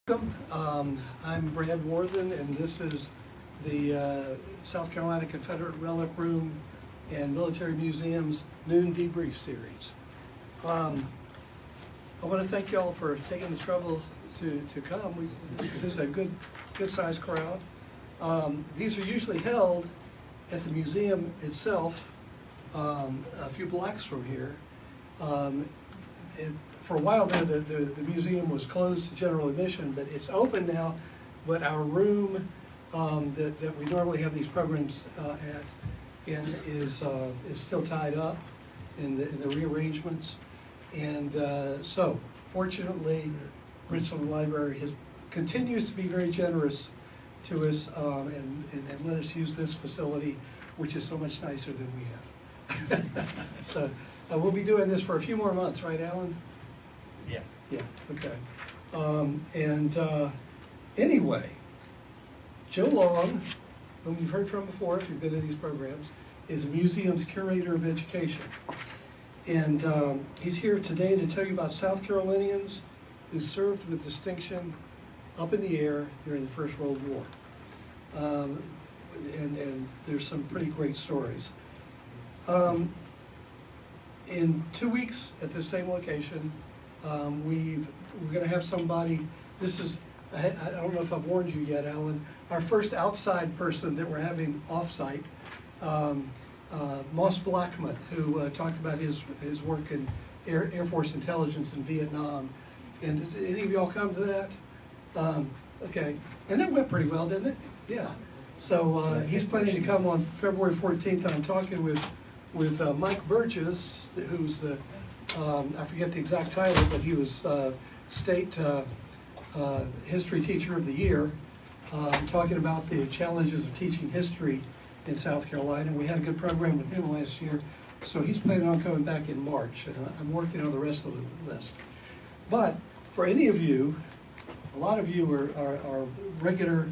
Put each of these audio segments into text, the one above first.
Welcome. I'm Brad Worthen, and this is the South Carolina Confederate Relic Room and Military Museum's Noon Debrief series. I want to thank y'all for taking the trouble to come. This is a good sized crowd. These are usually held at the museum itself, a few blocks from here. For a while there, the museum was closed to general admission, but it's open now. But our room that we normally have these programs is still tied up in the rearrangements. And so, fortunately, Richland Library continues to be very generous to us and let us use this facility, which is so much nicer than we have. So we'll be doing this for a few more months, right, Alan? Yeah. Yeah, okay. Anyway, Joe Long, whom you've heard from before if you've been to these programs, is a museum's curator of education. And he's here today to tell you about South Carolinians who served with distinction up in the air during the First World War. And there's some pretty great stories. In 2 weeks at the same location, we're going to have somebody. This is, I don't know if I've warned you yet, Alan, our first outside person that we're having off-site, Moss Blackman, who talked about his work in Air Force intelligence in Vietnam. And did any of y'all come to that? Okay, and that went pretty well, didn't it? Yeah. So he's planning to come on February 14th, and I'm talking with Mike Burgess, who's the, I forget the exact title, but he was state history teacher of the year, talking about the challenges of teaching history in South Carolina. We had a good program with him last year, so he's planning on coming back in March, and I'm working on the rest of the list. But for any of you, a lot of you are regular,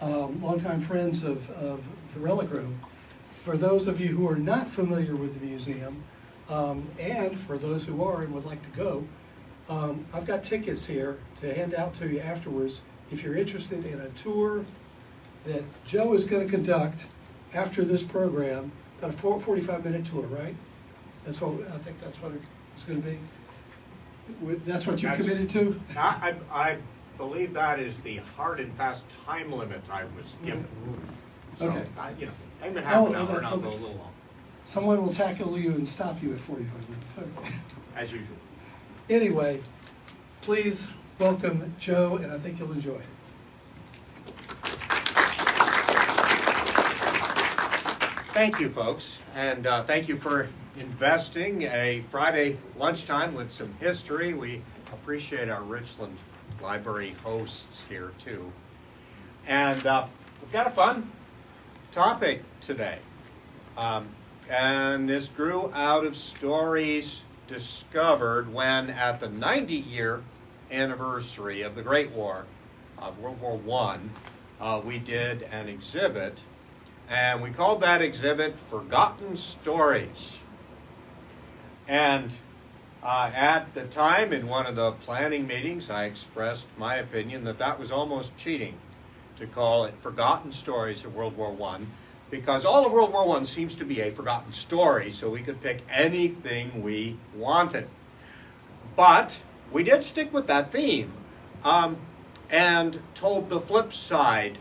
longtime friends of the Relic Room. For those of you who are not familiar with the museum, and for those who are and would like to go, I've got tickets here to hand out to you afterwards if you're interested in a tour that Joe is going to conduct after this program, about a 45-minute tour, right? I think that's what it's going to be. That's what you committed to? I believe that is the hard and fast time limit I was given. So, Okay. Maybe half an hour, and I'll go a little long. Someone will tackle you and stop you at 45 minutes. Okay. As usual. Anyway, please welcome Joe, and I think you'll enjoy it. Thank you, folks, and thank you for investing a Friday lunchtime with some history. We appreciate our Richland Library hosts here, too. And we've got a fun topic today. And this grew out of stories discovered when, at the 90-year anniversary of the Great War, of World War I, we did an exhibit, and we called that exhibit Forgotten Stories. And at the time, in one of the planning meetings, I expressed my opinion that was almost cheating to call it Forgotten Stories of World War I, because all of World War I seems to be a forgotten story, so we could pick anything we wanted. But we did stick with that theme and told the flip side,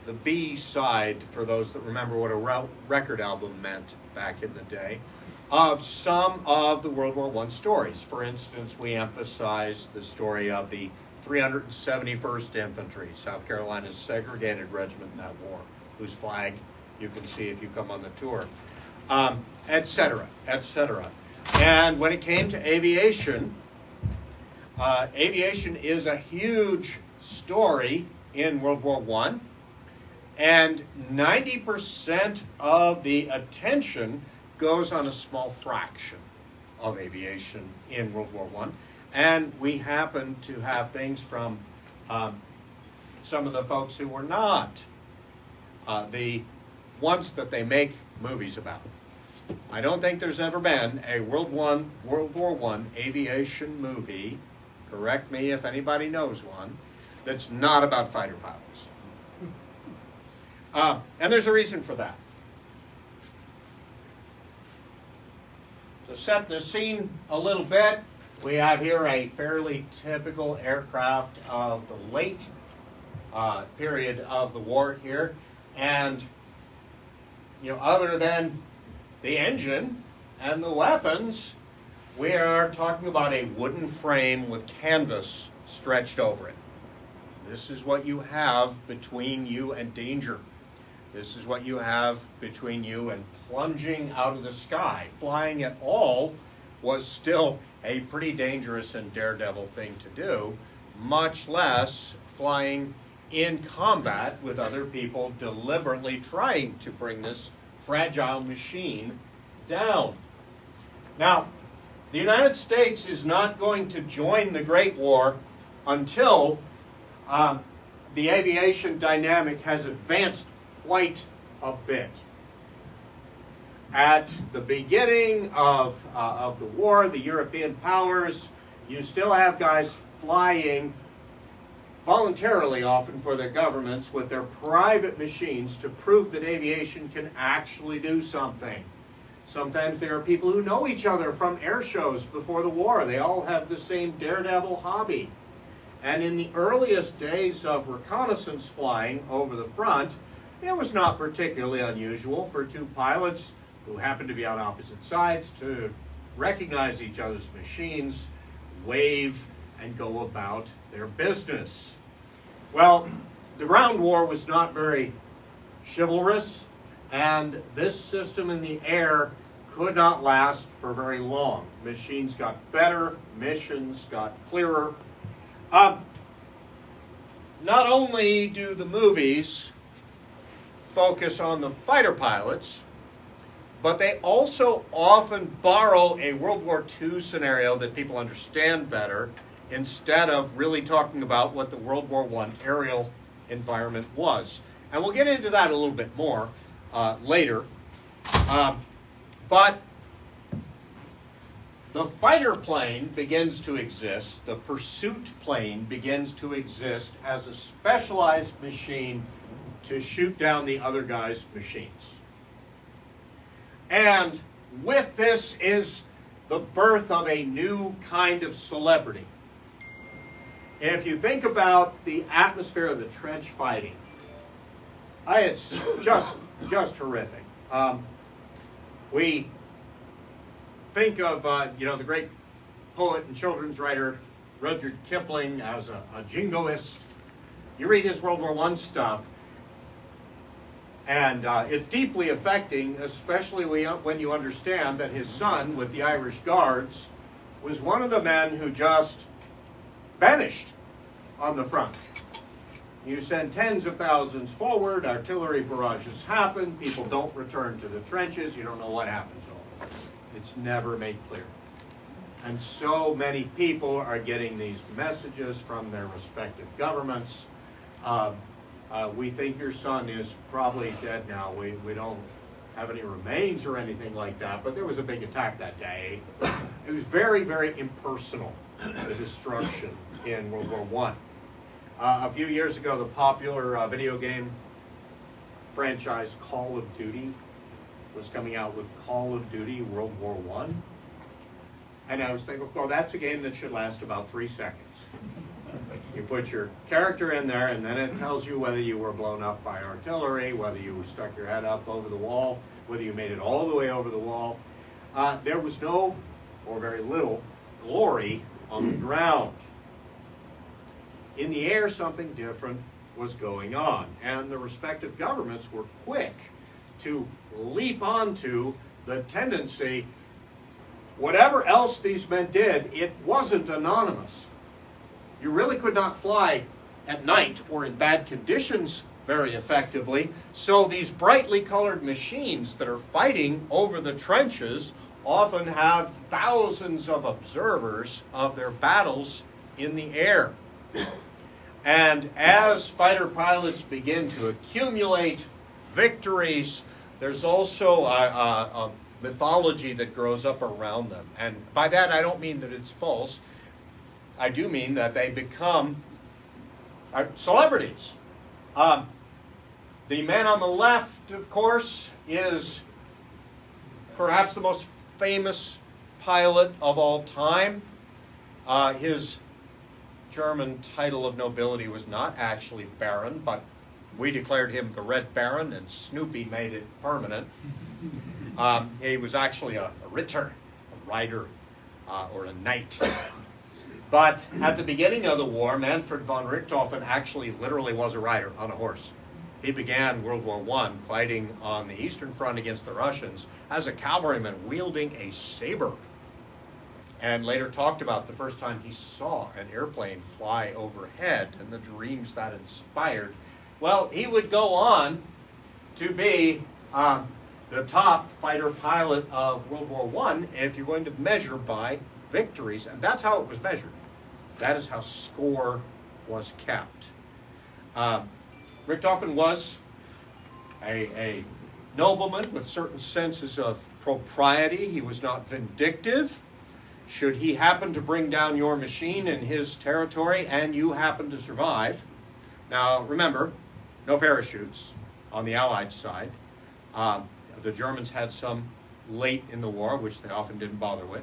the B side, for those that remember what a record album meant back in the day, of some of the World War I stories. For instance, we emphasized the story of the 371st Infantry, South Carolina's segregated regiment in that war, whose flag you can see if you come on the tour, et cetera, et cetera. And when it came to aviation, aviation is a huge story in World War I, and 90% of the attention goes on a small fraction of aviation in World War I. And we happen to have things from some of the folks who were not the ones that they make movies about. I don't think there's ever been a World War I aviation movie, correct me if anybody knows one, that's not about fighter pilots. And there's a reason for that. To set the scene a little bit, we have here a fairly typical aircraft of the late period of the war here. And, other than the engine and the weapons, we are talking about a wooden frame with canvas stretched over it. This is what you have between you and danger. This is what you have between you and plunging out of the sky. Flying at all was still a pretty dangerous and daredevil thing to do, much less flying in combat with other people deliberately trying to bring this fragile machine down. Now, the United States is not going to join the Great War until the aviation dynamic has advanced quite a bit. At the beginning of the war, the European powers, you still have guys flying voluntarily often for their governments with their private machines to prove that aviation can actually do something. Sometimes there are people who know each other from air shows before the war. They all have the same daredevil hobby. And in the earliest days of reconnaissance flying over the front, it was not particularly unusual for two pilots who happened to be on opposite sides to recognize each other's machines, wave, and go about their business. Well, the ground war was not very chivalrous, and this system in the air could not last for very long. Machines got better, missions got clearer. Not only do the movies focus on the fighter pilots, but they also often borrow a World War II scenario that people understand better instead of really talking about what the World War I aerial environment was. And we'll get into that a little bit more later. But the fighter plane begins to exist, the pursuit plane begins to exist as a specialized machine to shoot down the other guy's machines. And with this is the birth of a new kind of celebrity. If you think about the atmosphere of the trench fighting, it's just horrific. We think of the great poet and children's writer Rudyard Kipling as a jingoist. You read his World War I stuff, and it's deeply affecting, especially when you understand that his son with the Irish Guards was one of the men who just vanished on the front. You send tens of thousands forward, artillery barrages happen, people don't return to the trenches, you don't know what happened to them. It's never made clear. And so many people are getting these messages from their respective governments. We think your son is probably dead now. We don't have any remains or anything like that, but there was a big attack that day. It was very, very impersonal, the destruction in World War I. A few years ago, the popular video game franchise Call of Duty was coming out with Call of Duty World War I. And I was thinking, well, that's a game that should last about 3 seconds. You put your character in there, and then it tells you whether you were blown up by artillery, whether you stuck your head up over the wall, whether you made it all the way over the wall. There was no, or very little, glory on the ground. In the air, something different was going on, and the respective governments were quick to leap onto the tendency, whatever else these men did, it wasn't anonymous. You really could not fly at night or in bad conditions very effectively, so these brightly colored machines that are fighting over the trenches often have thousands of observers of their battles in the air. And as fighter pilots begin to accumulate victories, there's also a mythology that grows up around them. And by that, I don't mean that it's false. I do mean that they become Celebrities. The man on the left, of course, is perhaps the most famous pilot of all time. His German title of nobility was not actually Baron, but we declared him the Red Baron, and Snoopy made it permanent. He was actually a Ritter, a rider, or a knight. But at the beginning of the war, Manfred von Richthofen actually literally was a rider on a horse. He began World War I fighting on the Eastern Front against the Russians as a cavalryman wielding a saber. And later talked about the first time he saw an airplane fly overhead and the dreams that inspired. Well, he would go on to be the top fighter pilot of World War I if you're going to measure by victories. And that's how it was measured. That is how score was kept. Richthofen was a nobleman with certain senses of propriety. He was not vindictive. Should he happen to bring down your machine in his territory and you happen to survive, now remember, no parachutes on the Allied side. The Germans had some late in the war, which they often didn't bother with.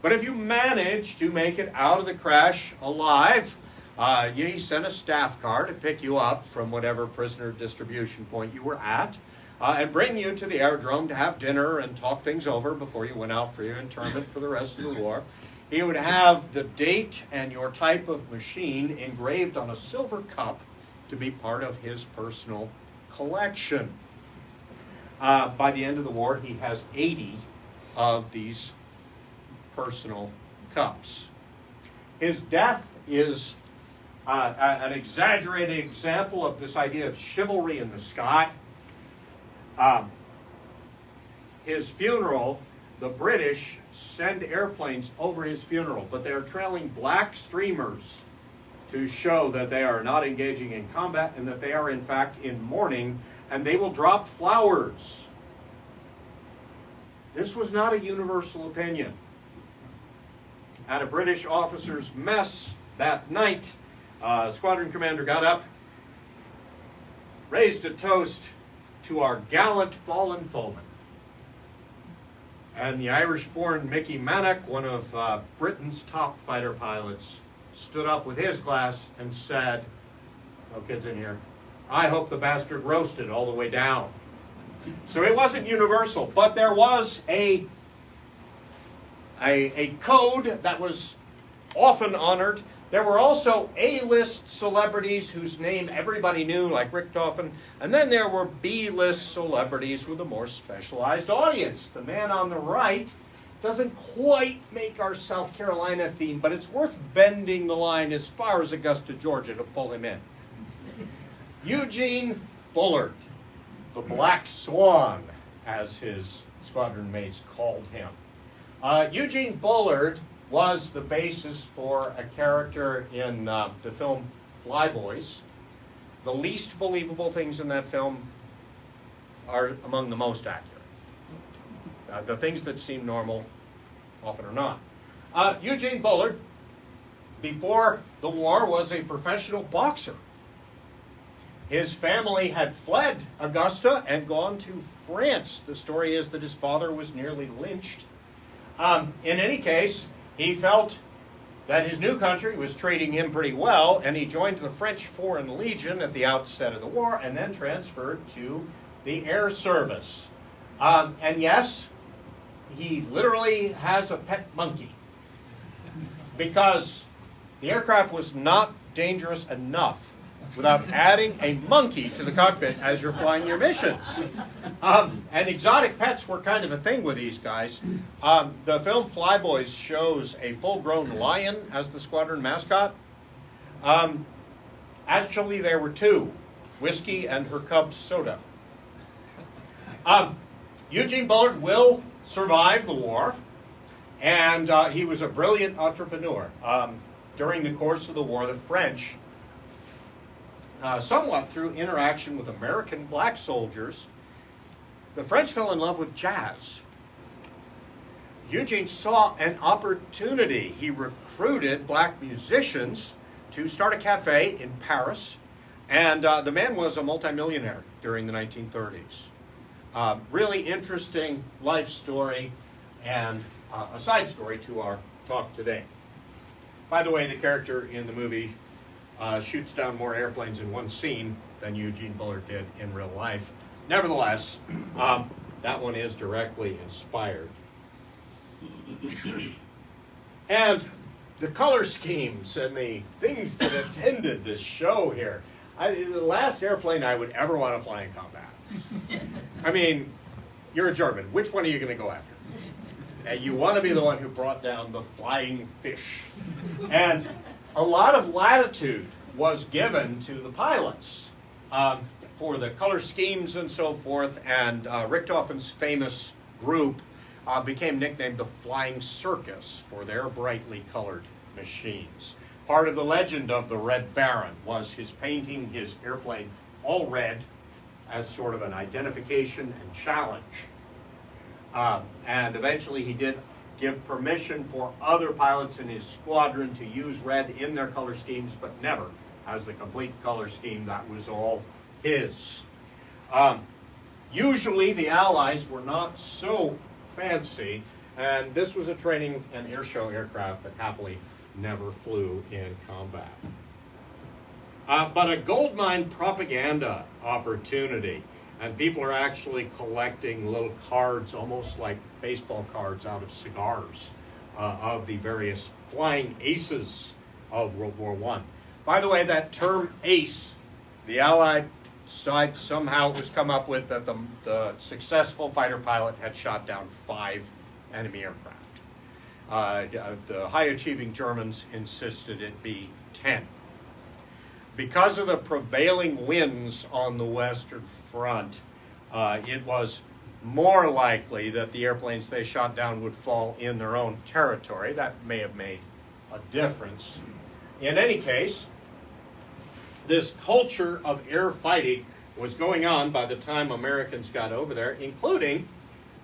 But if you manage to make it out of the crash alive, you send a staff car to pick you up from whatever prisoner distribution point you were at, and bring you to the aerodrome to have dinner and talk things over before you went out for your internment for the rest of the war. He would have the date and your type of machine engraved on a silver cup to be part of his personal collection. By the end of the war, he has 80 of these personal cups. His death is an exaggerated example of this idea of chivalry in the sky. His funeral, the British send airplanes over his funeral, but they are trailing black streamers to show that they are not engaging in combat and that they are in fact in mourning, and they will drop flowers. This was not a universal opinion. At a British officers' mess that night, squadron commander got up, raised a toast to our gallant fallen foeman. And the Irish-born Mickey Mannock, one of Britain's top fighter pilots, stood up with his class and said, no kids in here, I hope the bastard roasted all the way down. So it wasn't universal, but there was a code that was often honored. There were also A-list celebrities whose name everybody knew, like Richthofen, and then there were B-list celebrities with a more specialized audience. The man on the right doesn't quite make our South Carolina theme, but it's worth bending the line as far as Augusta, Georgia to pull him in. Eugene Bullard, the Black Swan, as his squadron mates called him. Eugene Bullard was the basis for a character in the film Flyboys. The least believable things in that film are among the most accurate. The things that seem normal often are not. Eugene Bullard, before the war, was a professional boxer. His family had fled Augusta and gone to France. The story is that his father was nearly lynched. In any case, he felt that his new country was treating him pretty well, and he joined the French Foreign Legion at the outset of the war and then transferred to the air service. And yes, he literally has a pet monkey because the aircraft was not dangerous enough without adding a monkey to the cockpit as you're flying your missions. And exotic pets were kind of a thing with these guys. The film Flyboys shows a full-grown lion as the squadron mascot. Actually, there were two, Whiskey and her cub Soda. Eugene Bullard will survive the war, and he was a brilliant entrepreneur. During the course of the war, the French, somewhat through interaction with American black soldiers, the French fell in love with jazz. Eugene saw an opportunity. He recruited black musicians to start a cafe in Paris, and the man was a multimillionaire during the 1930s. Really interesting life story and a side story to our talk today. By the way, the character in the movie shoots down more airplanes in one scene than Eugene Bullard did in real life. Nevertheless, that one is directly inspired. And the color schemes and the things that attended this show here. The last airplane I would ever want to fly in combat. I mean, you're a German. Which one are you going to go after? And you want to be the one who brought down the flying fish. And a lot of latitude was given to the pilots for the color schemes and so forth. And Richthofen's famous group became nicknamed the Flying Circus for their brightly colored machines. Part of the legend of the Red Baron was his painting his airplane all red as sort of an identification and challenge. And eventually he did give permission for other pilots in his squadron to use red in their color schemes, but never as the complete color scheme. That was all his. Usually the Allies were not so fancy, and this was a training and air show aircraft that happily never flew in combat. But a goldmine propaganda opportunity, and people are actually collecting little cards, almost like baseball cards out of cigars, of the various flying aces of World War I. By the way, that term ace, the Allied side somehow was come up with that the successful fighter pilot had shot down 5 enemy aircraft. The high-achieving Germans insisted it be 10. Because of the prevailing winds on the Western Front, it was more likely that the airplanes they shot down would fall in their own territory. That may have made a difference. In any case, this culture of air fighting was going on by the time Americans got over there, including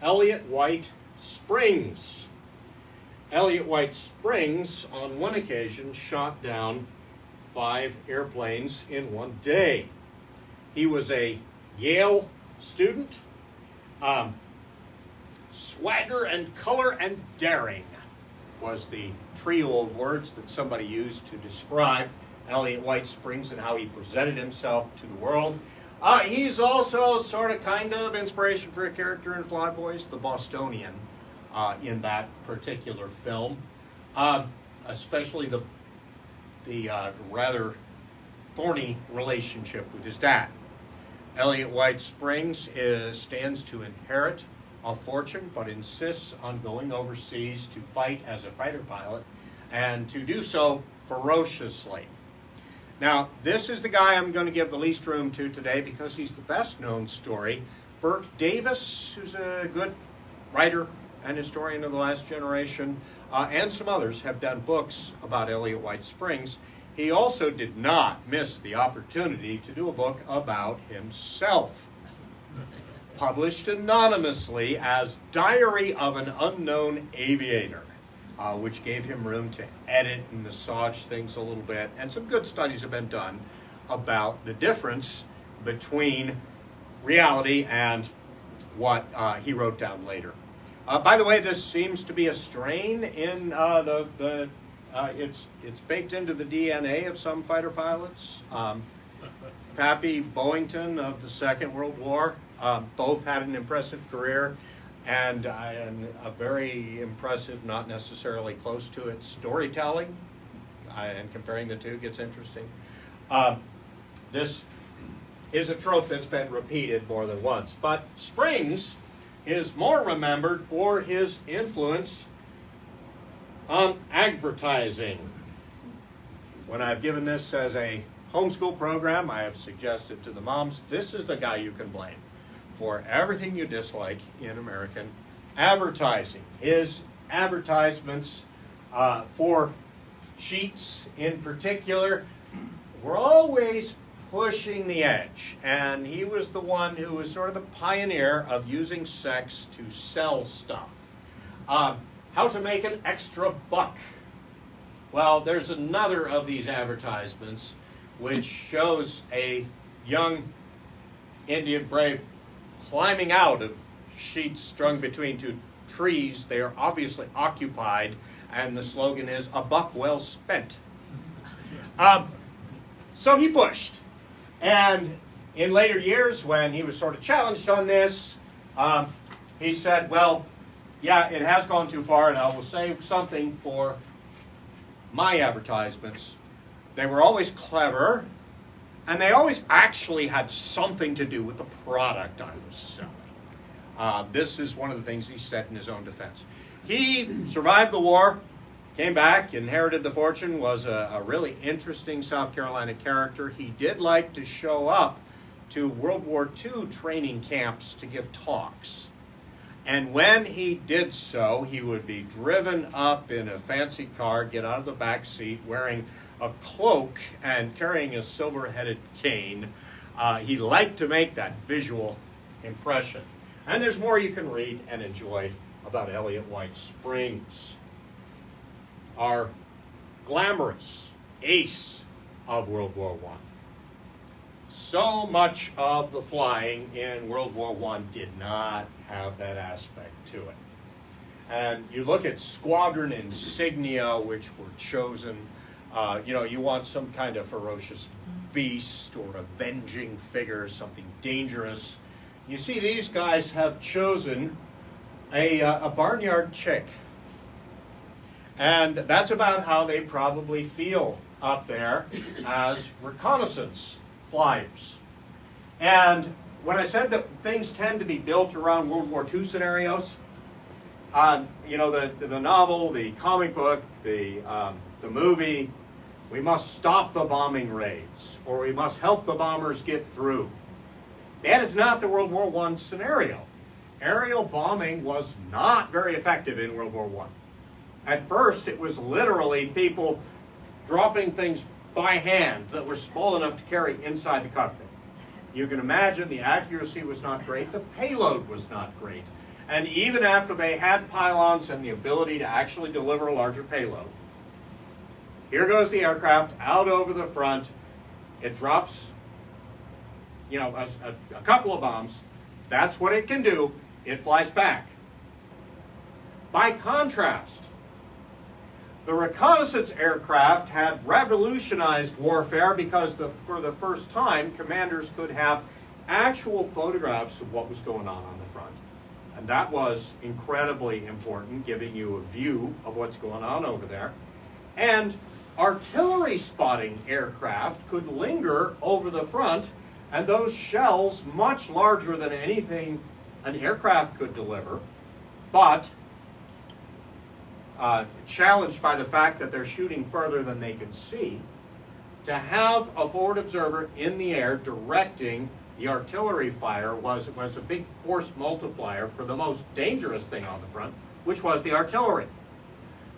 Elliott White Springs. Elliott White Springs, on one occasion, shot down 5 airplanes in one day. He was a Yale student. Swagger and color and daring was the trio of words that somebody used to describe Elliott White Springs and how he presented himself to the world. He's also sort of kind of inspiration for a character in Fly Boys, the Bostonian, in that particular film, especially the rather thorny relationship with his dad. Elliott White Springs stands to inherit a fortune, but insists on going overseas to fight as a fighter pilot, and to do so ferociously. Now, this is the guy I'm going to give the least room to today because he's the best known story. Bert Davis, who's a good writer and historian of the last generation, and some others have done books about Elliott White Springs. He also did not miss the opportunity to do a book about himself, published anonymously as Diary of an Unknown Aviator, which gave him room to edit and massage things a little bit. And some good studies have been done about the difference between reality and what he wrote down later. By the way, this seems to be a strain in it's baked into the DNA of some fighter pilots. Pappy Boyington of the Second World War, both had an impressive career and a very impressive, not necessarily close to it, storytelling. And comparing the two gets interesting. This is a trope that's been repeated more than once. But Springs is more remembered for his influence on advertising. When I've given this as a homeschool program, I have suggested to the moms, this is the guy you can blame for everything you dislike in American advertising. His advertisements for sheets in particular were always pushing the edge, and he was the one who was sort of the pioneer of using sex to sell stuff. How to make an extra buck Well, there's another of these advertisements which shows a young Indian brave climbing out of sheets strung between two trees. They are obviously occupied, and the slogan is, "A buck well spent." So he pushed. And in later years, when he was sort of challenged on this, he said, well, yeah, it has gone too far, and I will say something for my advertisements. They were always clever, and they always actually had something to do with the product I was selling. This is one of the things he said in his own defense. He survived the war, came back, inherited the fortune, was a really interesting South Carolina character. He did like to show up to World War II training camps to give talks. And when he did so, he would be driven up in a fancy car, get out of the back seat, wearing a cloak and carrying a silver-headed cane. He liked to make that visual impression. And there's more you can read and enjoy about Elliot White Springs, our glamorous ace of World War I. So much of the flying in World War I did not have that aspect to it. And you look at squadron insignia, which were chosen. You want some kind of ferocious beast or avenging figure, something dangerous. You see, these guys have chosen a barnyard chick. And that's about how they probably feel up there as reconnaissance flyers. And when I said that things tend to be built around World War II scenarios, the novel, the comic book, the movie, we must stop the bombing raids, or we must help the bombers get through. That is not the World War I scenario. Aerial bombing was not very effective in World War I. At first, it was literally people dropping things by hand that were small enough to carry inside the cockpit. You can imagine the accuracy was not great, the payload was not great. And even after they had pylons and the ability to actually deliver a larger payload, here goes the aircraft out over the front. It drops, a couple of bombs. That's what it can do. It flies back. By contrast, the reconnaissance aircraft had revolutionized warfare because for the first time, commanders could have actual photographs of what was going on the front. And that was incredibly important, giving you a view of what's going on over there. And artillery spotting aircraft could linger over the front, and those shells, much larger than anything an aircraft could deliver, but challenged by the fact that they're shooting further than they can see, to have a forward observer in the air directing the artillery fire was a big force multiplier for the most dangerous thing on the front, which was the artillery.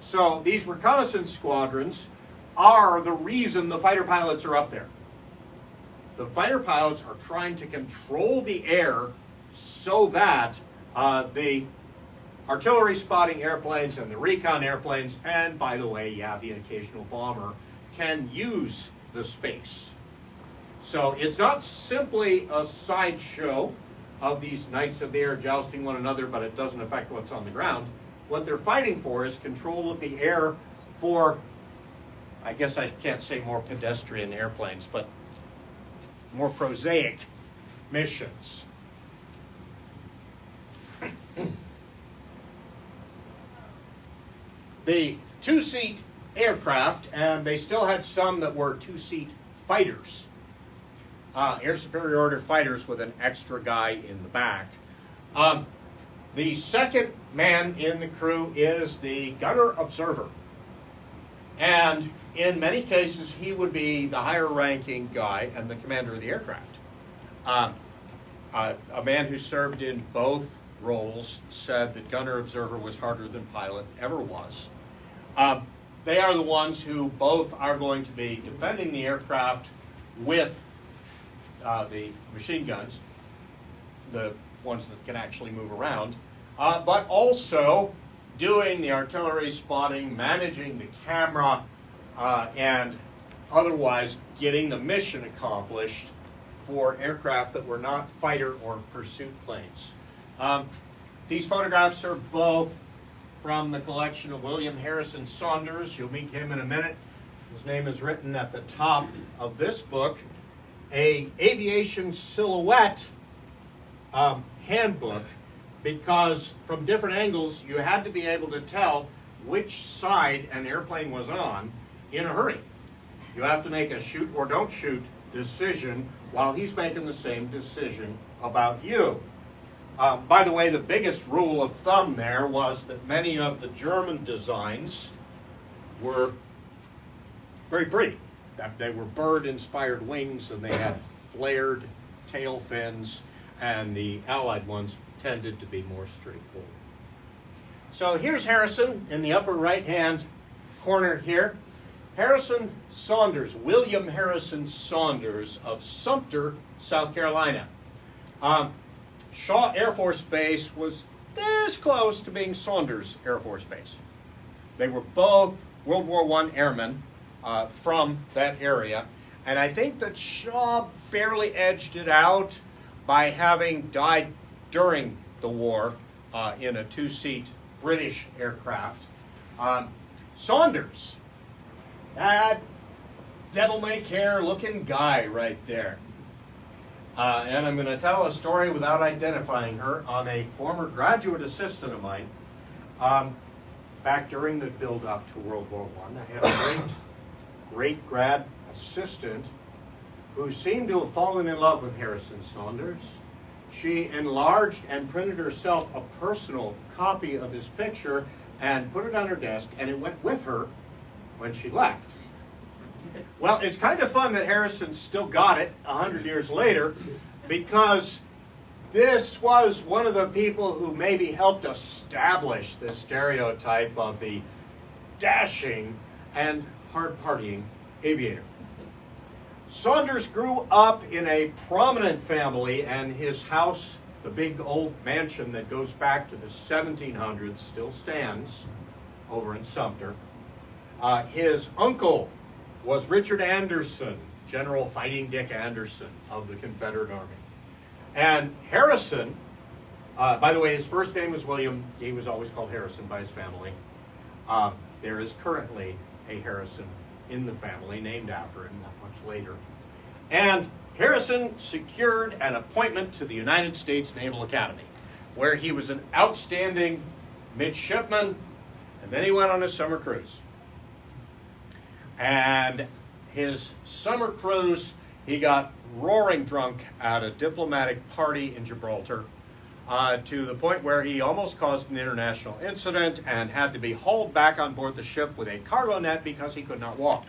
So these reconnaissance squadrons are the reason the fighter pilots are up there. The fighter pilots are trying to control the air so that the artillery spotting airplanes and the recon airplanes, and by the way, the occasional bomber, can use the space. So it's not simply a sideshow of these knights of the air jousting one another, but it doesn't affect what's on the ground. What they're fighting for is control of the air for, I guess I can't say more pedestrian airplanes, but more prosaic missions. The two-seat aircraft, and they still had some that were two-seat fighters. Air superiority fighters with an extra guy in the back. The second man in the crew is the gunner observer. And in many cases, he would be the higher-ranking guy and the commander of the aircraft. A man who served in both roles said that gunner observer was harder than pilot ever was. They are the ones who both are going to be defending the aircraft with the machine guns, the ones that can actually move around, but also doing the artillery spotting, managing the camera, and otherwise getting the mission accomplished for aircraft that were not fighter or pursuit planes. These photographs are both from the collection of William Harrison Saunders. You'll meet him in a minute. His name is written at the top of this book, a aviation silhouette handbook, because from different angles you had to be able to tell which side an airplane was on in a hurry. You have to make a shoot or don't shoot decision while he's making the same decision about you. By the way, the biggest rule of thumb there was that many of the German designs were very pretty. They were bird-inspired wings, and they had flared tail fins, and the Allied ones tended to be more straightforward. So here's Harrison in the upper right-hand corner here. Harrison Saunders, William Harrison Saunders of Sumter, South Carolina. Shaw Air Force Base was this close to being Saunders Air Force Base. They were both World War I airmen from that area, and I think that Shaw barely edged it out by having died during the war in a two-seat British aircraft. Saunders, that devil-may-care looking guy right there. And I'm going to tell a story without identifying her on a former graduate assistant of mine. Back during the build-up to World War I had a great grad assistant who seemed to have fallen in love with Harrison Saunders. She enlarged and printed herself a personal copy of his picture and put it on her desk, and it went with her when she left. Well, it's kind of fun that Harrison still got it 100 years later, because this was one of the people who maybe helped establish the stereotype of the dashing and hard-partying aviator. Saunders grew up in a prominent family, and his house, the big old mansion that goes back to the 1700s, still stands over in Sumter. His uncle was Richard Anderson, General Fighting Dick Anderson of the Confederate Army. And Harrison, by the way, his first name was William. He was always called Harrison by his family. There is currently a Harrison in the family named after him, not much later. And Harrison secured an appointment to the United States Naval Academy, where he was an outstanding midshipman, and then he went on a summer cruise. And his summer cruise, he got roaring drunk at a diplomatic party in Gibraltar, to the point where he almost caused an international incident and had to be hauled back on board the ship with a cargo net because he could not walk.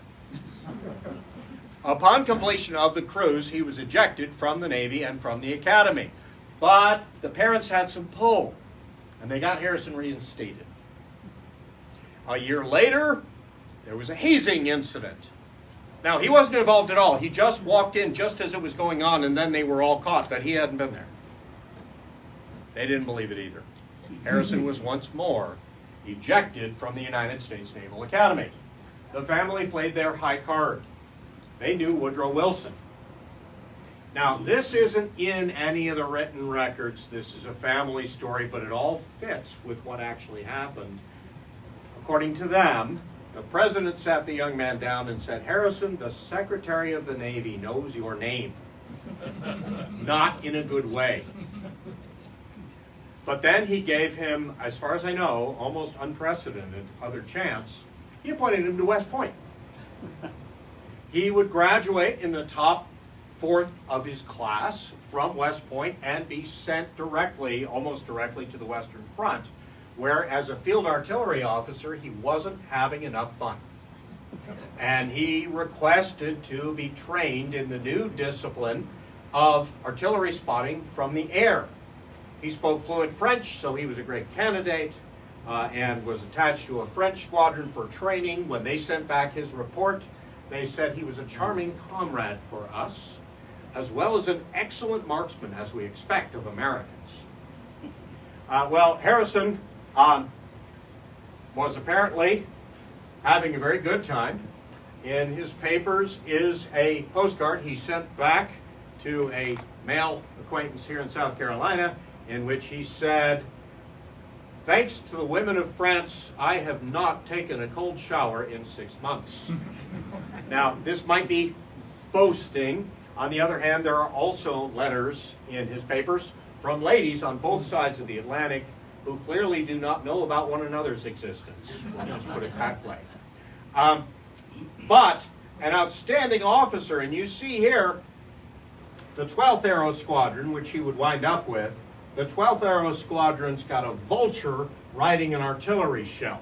Upon completion of the cruise, he was ejected from the Navy and from the Academy. But the parents had some pull, and they got Harrison reinstated. A year later, there was a hazing incident. Now, he wasn't involved at all. He just walked in just as it was going on, and then they were all caught that he hadn't been there. They didn't believe it either. Harrison was once more ejected from the United States Naval Academy. The family played their high card. They knew Woodrow Wilson. Now, this isn't in any of the written records. This is a family story, but it all fits with what actually happened. According to them, the president sat the young man down and said, "Harrison, the Secretary of the Navy knows your name." Not in a good way. But then he gave him, as far as I know, almost unprecedented other chance. He appointed him to West Point. He would graduate in the top fourth of his class from West Point and be sent directly, almost directly, to the Western Front, where as a field artillery officer, he wasn't having enough fun. And he requested to be trained in the new discipline of artillery spotting from the air. He spoke fluent French, so he was a great candidate, and was attached to a French squadron for training. When they sent back his report, they said he was a charming comrade for us, as well as an excellent marksman, as we expect of Americans. Well, Harrison was apparently having a very good time. in his papers is a postcard he sent back to a male acquaintance here in South Carolina, in which he said, "Thanks to the women of France, I have not taken a cold shower in 6 months." Now, this might be boasting. On the other hand, there are also letters in his papers from ladies on both sides of the Atlantic who clearly do not know about one another's existence. We'll just put it that way. But an outstanding officer, and you see here the 12th Aero Squadron, which he would wind up with. The 12th Aero Squadron's got a vulture riding an artillery shell,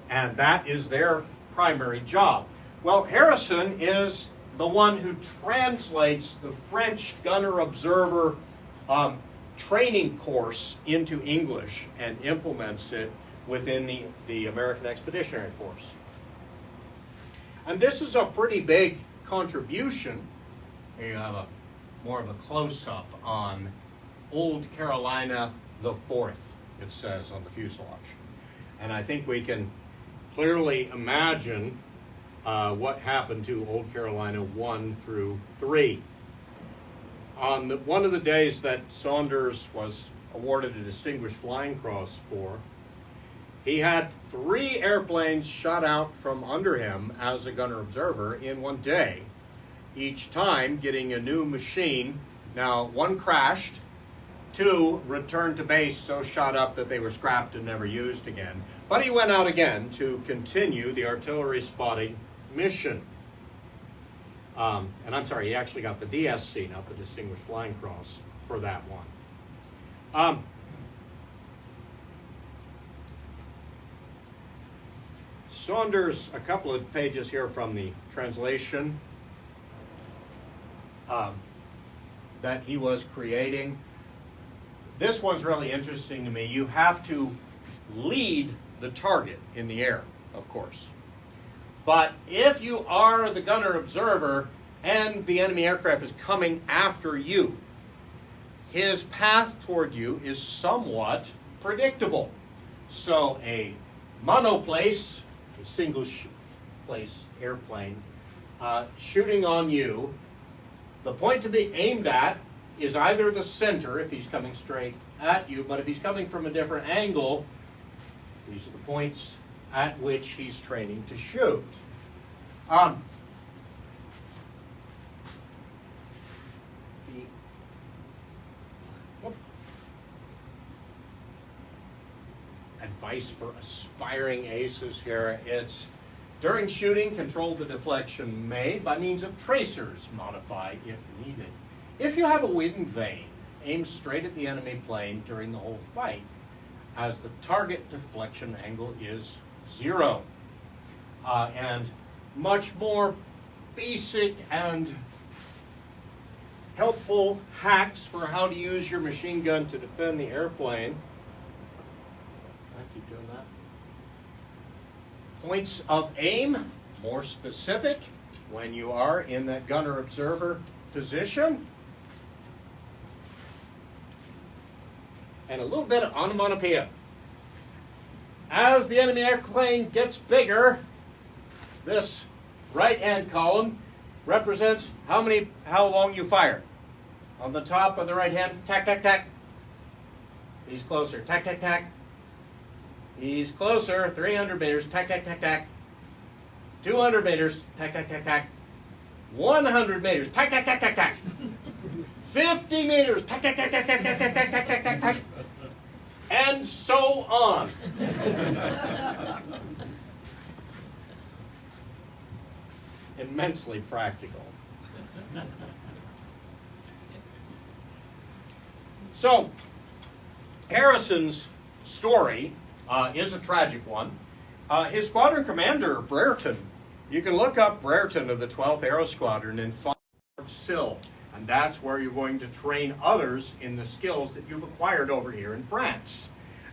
and that is their primary job. Well, Harrison is the one who translates the French gunner observer training course into English and implements it within the American Expeditionary Force. And this is a pretty big contribution. Here you have more of a close-up on Old Carolina the 4th, it says on the fuselage. And I think we can clearly imagine what happened to Old Carolina 1 through 3. On one of the days that Saunders was awarded a Distinguished Flying Cross for, he had 3 airplanes shot out from under him as a gunner observer in one day, each time getting a new machine. Now, 1 crashed, 2 returned to base so shot up that they were scrapped and never used again. But he went out again to continue the artillery spotting mission. And I'm sorry, he actually got the DSC, not the Distinguished Flying Cross, for that one. Saunders, a couple of pages here from the translation that he was creating. This one's really interesting to me. You have to lead the target in the air, of course. But if you are the gunner observer and the enemy aircraft is coming after you, his path toward you is somewhat predictable. So a monoplace, a single-place airplane, shooting on you, the point to be aimed at is either the center if he's coming straight at you, but if he's coming from a different angle, these are the points at which he's training to shoot. Advice for aspiring aces here. It's during shooting, control the deflection made by means of tracers. Modify if needed. If you have a wind vane, aim straight at the enemy plane during the whole fight, as the target deflection angle is 0. And much more basic and helpful hacks for how to use your machine gun to defend the airplane. I keep doing that. Points of aim, more specific when you are in that gunner observer position. And a little bit of onomatopoeia. As the enemy airplane gets bigger, this right-hand column represents how long you fired. On the top of the right hand, tack, tack, tack. He's closer, tack, tack, tack. He's closer, 300 meters, tack, tack, tack, tack. 200 meters, tack, tack, tack, tack. 100 meters, tack, tack, tack, tack, tack. 50 meters, tack, tack, tack, tack, tack, tack, tack, tack, tack, tack, tack, tack. And so on. Immensely practical. So, Harrison's story is a tragic one. His squadron commander, Brereton, you can look up Brereton of the 12th Aero Squadron and find Fort Sill. And that's where you're going to train others in the skills that you've acquired over here in France.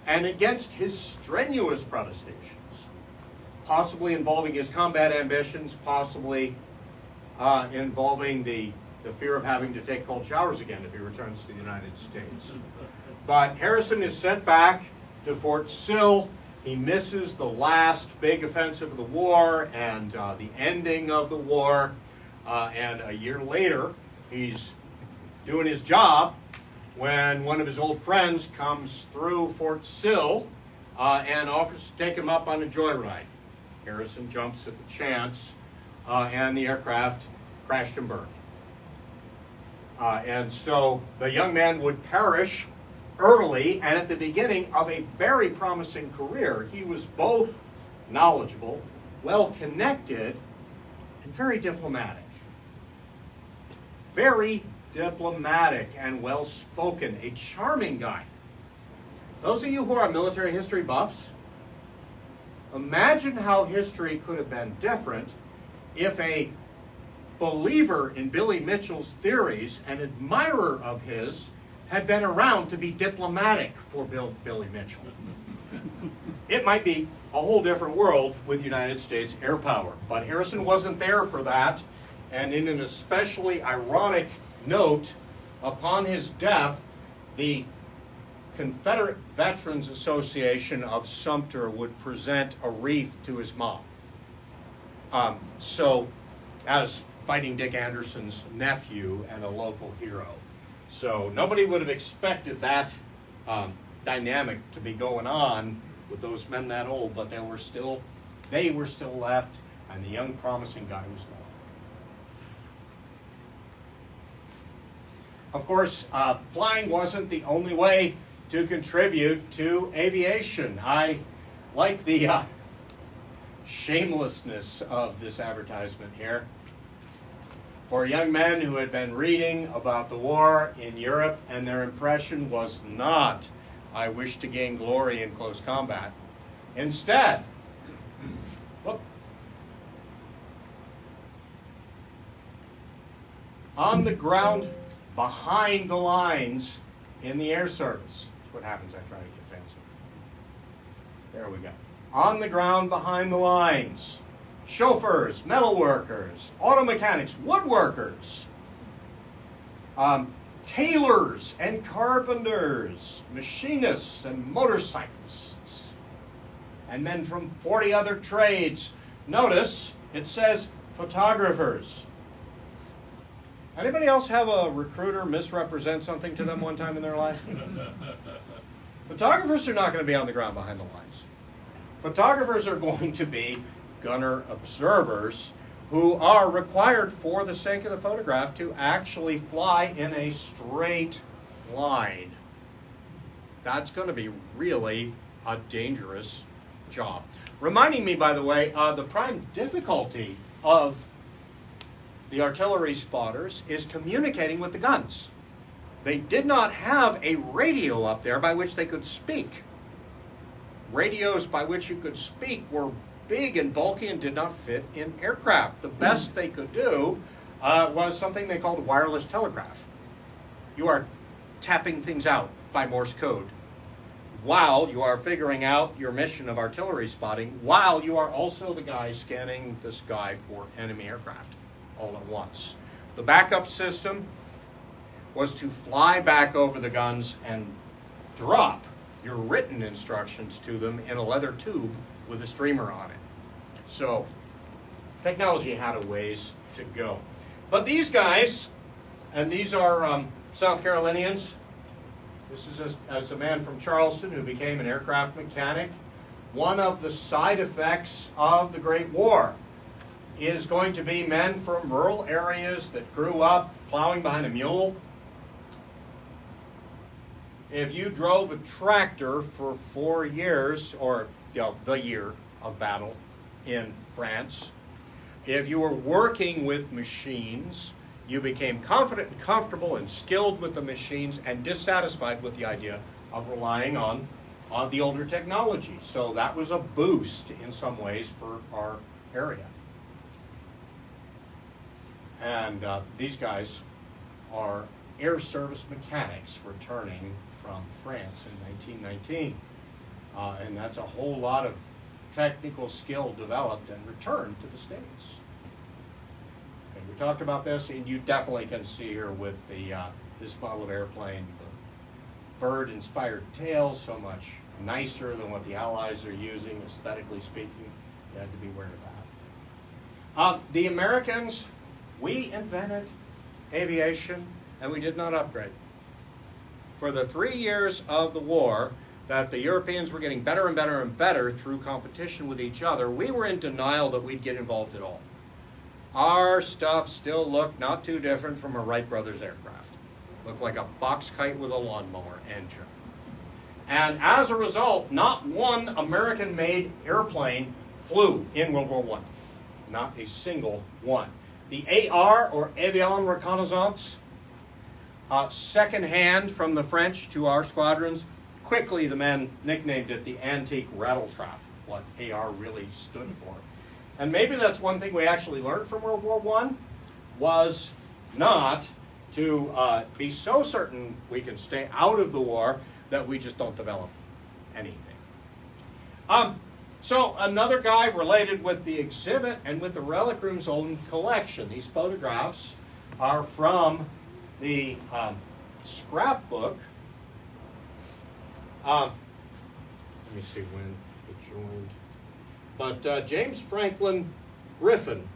And against his strenuous protestations, possibly involving his combat ambitions, possibly involving the fear of having to take cold showers again if he returns to the United States. But Harrison is sent back to Fort Sill He misses the last big offensive of the war and the ending of the war. And a year later, he's doing his job when one of his old friends comes through Fort Sill and offers to take him up on a joyride. Harrison jumps at the chance, and the aircraft crashed and burned. And so the young man would perish early and at the beginning of a very promising career. He was both knowledgeable, well-connected, and very diplomatic. Very diplomatic and well-spoken, a charming guy. Those of you who are military history buffs, imagine how history could have been different if a believer in Billy Mitchell's theories, an admirer of his, had been around to be diplomatic for Billy Mitchell. It might be a whole different world with United States air power. But Harrison wasn't there for that, and in an especially ironic note, upon his death, the Confederate Veterans Association of Sumter would present a wreath to his mom. So, as Fighting Dick Anderson's nephew and a local hero. So nobody would have expected that dynamic to be going on with those men that old, but they were still left, and the young promising guy was gone. Of course, flying wasn't the only way to contribute to aviation. I like the shamelessness of this advertisement here. For young men who had been reading about the war in Europe, and their impression was not, I wish to gain glory in close combat. Instead, look, on the ground behind the lines in the air service. That's what happens. I try to get fancy. There we go. On the ground behind the lines. Chauffeurs, metal workers, auto mechanics, woodworkers, tailors and carpenters, machinists and motorcyclists, and men from 40 other trades. Notice it says photographers. Anybody else have a recruiter misrepresent something to them one time in their life? Photographers are not going to be on the ground behind the lines. Photographers are going to be gunner observers who are required for the sake of the photograph to actually fly in a straight line. That's going to be really a dangerous job. Reminding me, by the way, the prime difficulty of the artillery spotters is communicating with the guns. They did not have a radio up there by which they could speak. Radios by which you could speak were big and bulky and did not fit in aircraft. The best they could do was something they called wireless telegraph. You are tapping things out by Morse code while you are figuring out your mission of artillery spotting, while you are also the guy scanning the sky for enemy aircraft all at once. The backup system was to fly back over the guns and drop your written instructions to them in a leather tube with a streamer on it. So technology had a ways to go. But these guys, and these are South Carolinians. This is a man from Charleston who became an aircraft mechanic. One of the side effects of the Great War is going to be men from rural areas that grew up plowing behind a mule. If you drove a tractor for 4 years, or the year of battle in France, if you were working with machines, you became confident and comfortable and skilled with the machines and dissatisfied with the idea of relying on the older technology. So that was a boost in some ways for our area. And these guys are air service mechanics returning from France in 1919. And that's a whole lot of technical skill developed and returned to the States. Okay, we talked about this, and you definitely can see here with the this model of airplane, the bird-inspired tail, so much nicer than what the Allies are using, aesthetically speaking. You had to be aware of that. The Americans, we invented aviation, and we did not upgrade. For the 3 years of the war, that the Europeans were getting better and better and better through competition with each other, we were in denial that we'd get involved at all. Our stuff still looked not too different from a Wright Brothers aircraft. Looked like a box kite with a lawnmower engine. And as a result, not one American-made airplane flew in World War I. Not a single one. The AR, or Avion Reconnaissance, second-hand from the French to our squadrons. Quickly, the men nicknamed it the antique rattle trap, what AR really stood for. And maybe that's one thing we actually learned from World War I, was not to be so certain we can stay out of the war that we just don't develop anything. So another guy related with the exhibit and with the Relic Room's own collection. These photographs are from the scrapbook. Let me see when it joined. But James Franklin Griffin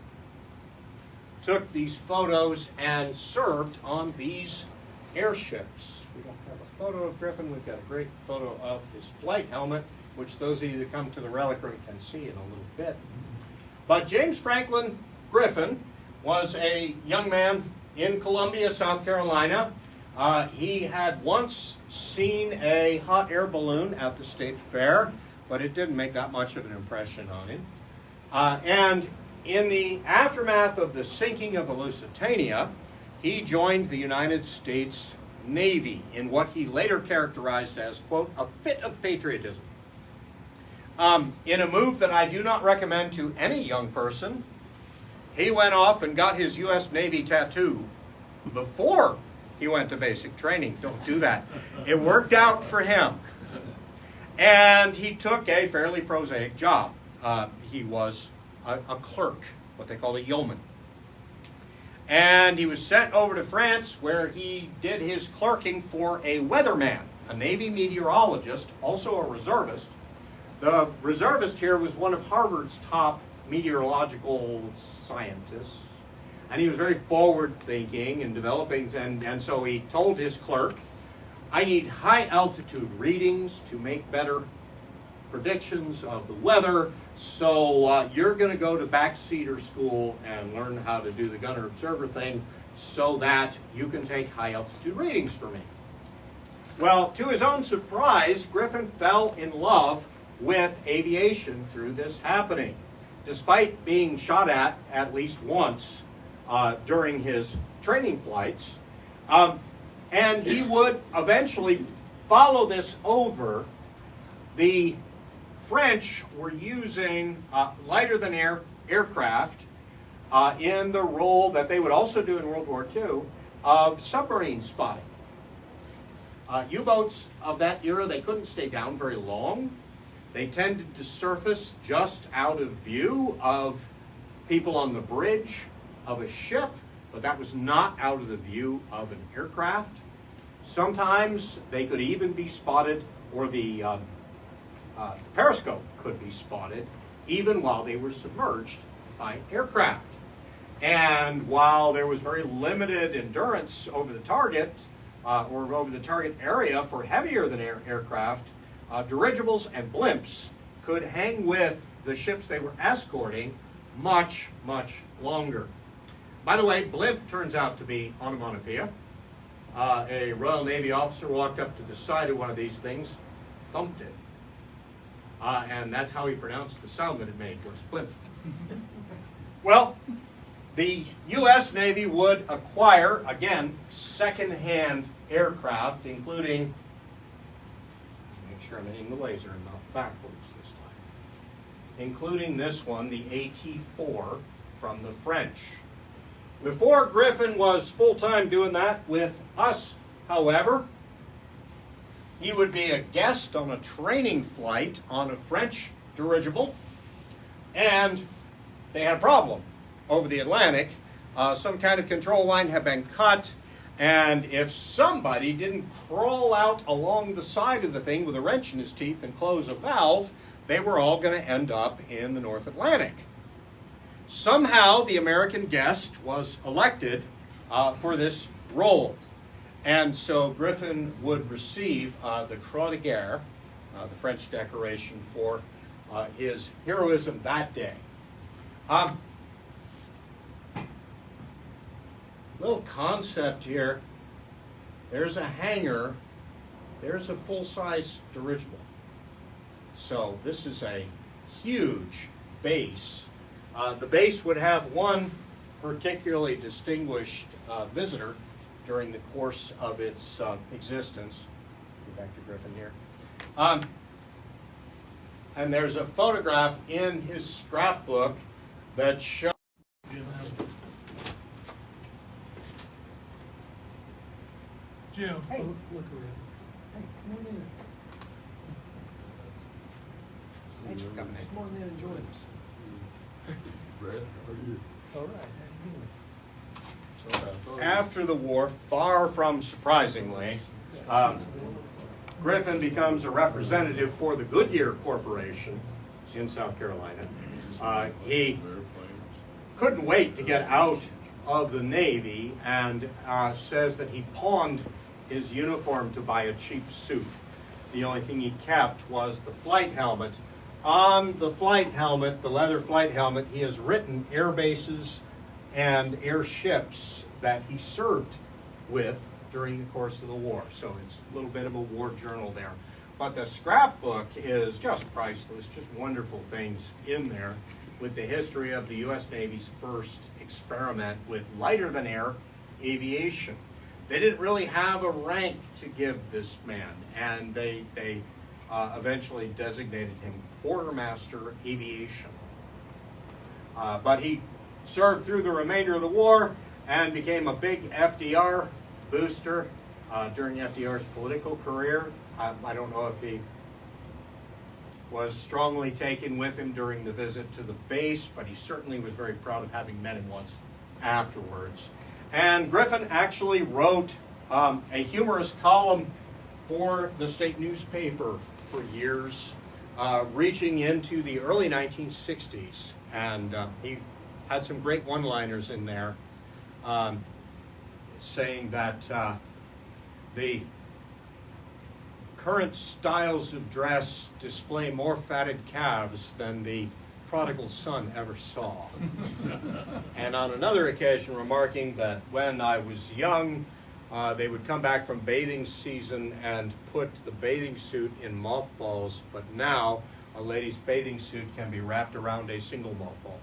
took these photos and served on these airships. We don't have a photo of Griffin. We've got a great photo of his flight helmet, which those of you that come to the Relic Room can see in a little bit. But James Franklin Griffin was a young man in Columbia, South Carolina. He had once seen a hot air balloon at the state fair, but it didn't make that much of an impression on him. And in the aftermath of the sinking of the Lusitania, he joined the United States Navy in what he later characterized as, quote, a fit of patriotism. In a move that I do not recommend to any young person, he went off and got his U.S. Navy tattoo before he went to basic training. Don't do that. It worked out for him. And he took a fairly prosaic job. He was a clerk, what they call a yeoman. And he was sent over to France, where he did his clerking for a weatherman, a Navy meteorologist, also a reservist. The reservist here was one of Harvard's top meteorological scientists. And he was very forward-thinking and developing, and so he told his clerk, I need high-altitude readings to make better predictions of the weather, so you're going to go to backseater school and learn how to do the gunner observer thing so that you can take high-altitude readings for me. Well, to his own surprise, Griffin fell in love with aviation through this happening, despite being shot at least once during his training flights. And he would eventually follow this over. The French were using lighter-than-air aircraft in the role that they would also do in World War II of submarine spotting. U-boats of that era, they couldn't stay down very long. They tended to surface just out of view of people on the bridge of a ship, but that was not out of the view of an aircraft. Sometimes they could even be spotted, or the periscope could be spotted, even while they were submerged by aircraft. And while there was very limited endurance over the target, or over the target area for heavier than aircraft, dirigibles and blimps could hang with the ships they were escorting much, much longer. By the way, blimp turns out to be onomatopoeia. A Royal Navy officer walked up to the side of one of these things, thumped it, and that's how he pronounced the sound that it made, was blimp. Well, the U.S. Navy would acquire, again, second-hand aircraft, including, make sure I'm hitting the laser and not backwards this time, including this one, the AT-4 from the French. Before Griffin was full-time doing that with us, however, he would be a guest on a training flight on a French dirigible, and they had a problem over the Atlantic. Some kind of control line had been cut, And if somebody didn't crawl out along the side of the thing with a wrench in his teeth and close a valve, they were all going to end up in the North Atlantic. Somehow the American guest was elected for this role. And so Griffin would receive the Croix de Guerre, the French decoration for his heroism that day. Little concept here. There's a hangar. There's a full-size dirigible. So this is a huge base. The base would have one particularly distinguished visitor during the course of its existence. Go back to Griffin here. And there's a photograph in his scrapbook that shows. Jim. Hey, look around. Hey, come on in. Thanks for coming in. Come on in and join us. Brad, how are you? All right, how you doing? After the war, far from surprisingly, Griffin becomes a representative for the Goodyear Corporation in South Carolina. He couldn't wait to get out of the Navy and says that he pawned his uniform to buy a cheap suit. The only thing he kept was the flight helmet. On the flight helmet, the leather flight helmet, he has written air bases and airships that he served with during the course of the war. So it's a little bit of a war journal there. But the scrapbook is just priceless, just wonderful things in there with the history of the U.S. Navy's first experiment with lighter-than-air aviation. They didn't really have a rank to give this man, and they eventually designated him Quartermaster Aviation. But he served through the remainder of the war and became a big FDR booster during FDR's political career. I don't know if he was strongly taken with him during the visit to the base, but he certainly was very proud of having met him once afterwards. And Griffin actually wrote a humorous column for the state newspaper for years, reaching into the early 1960s. And he had some great one-liners in there, saying that the current styles of dress display more fatted calves than the prodigal son ever saw. And on another occasion remarking that when I was young, they would come back from bathing season and put the bathing suit in mothballs, but now a lady's bathing suit can be wrapped around a single mothball.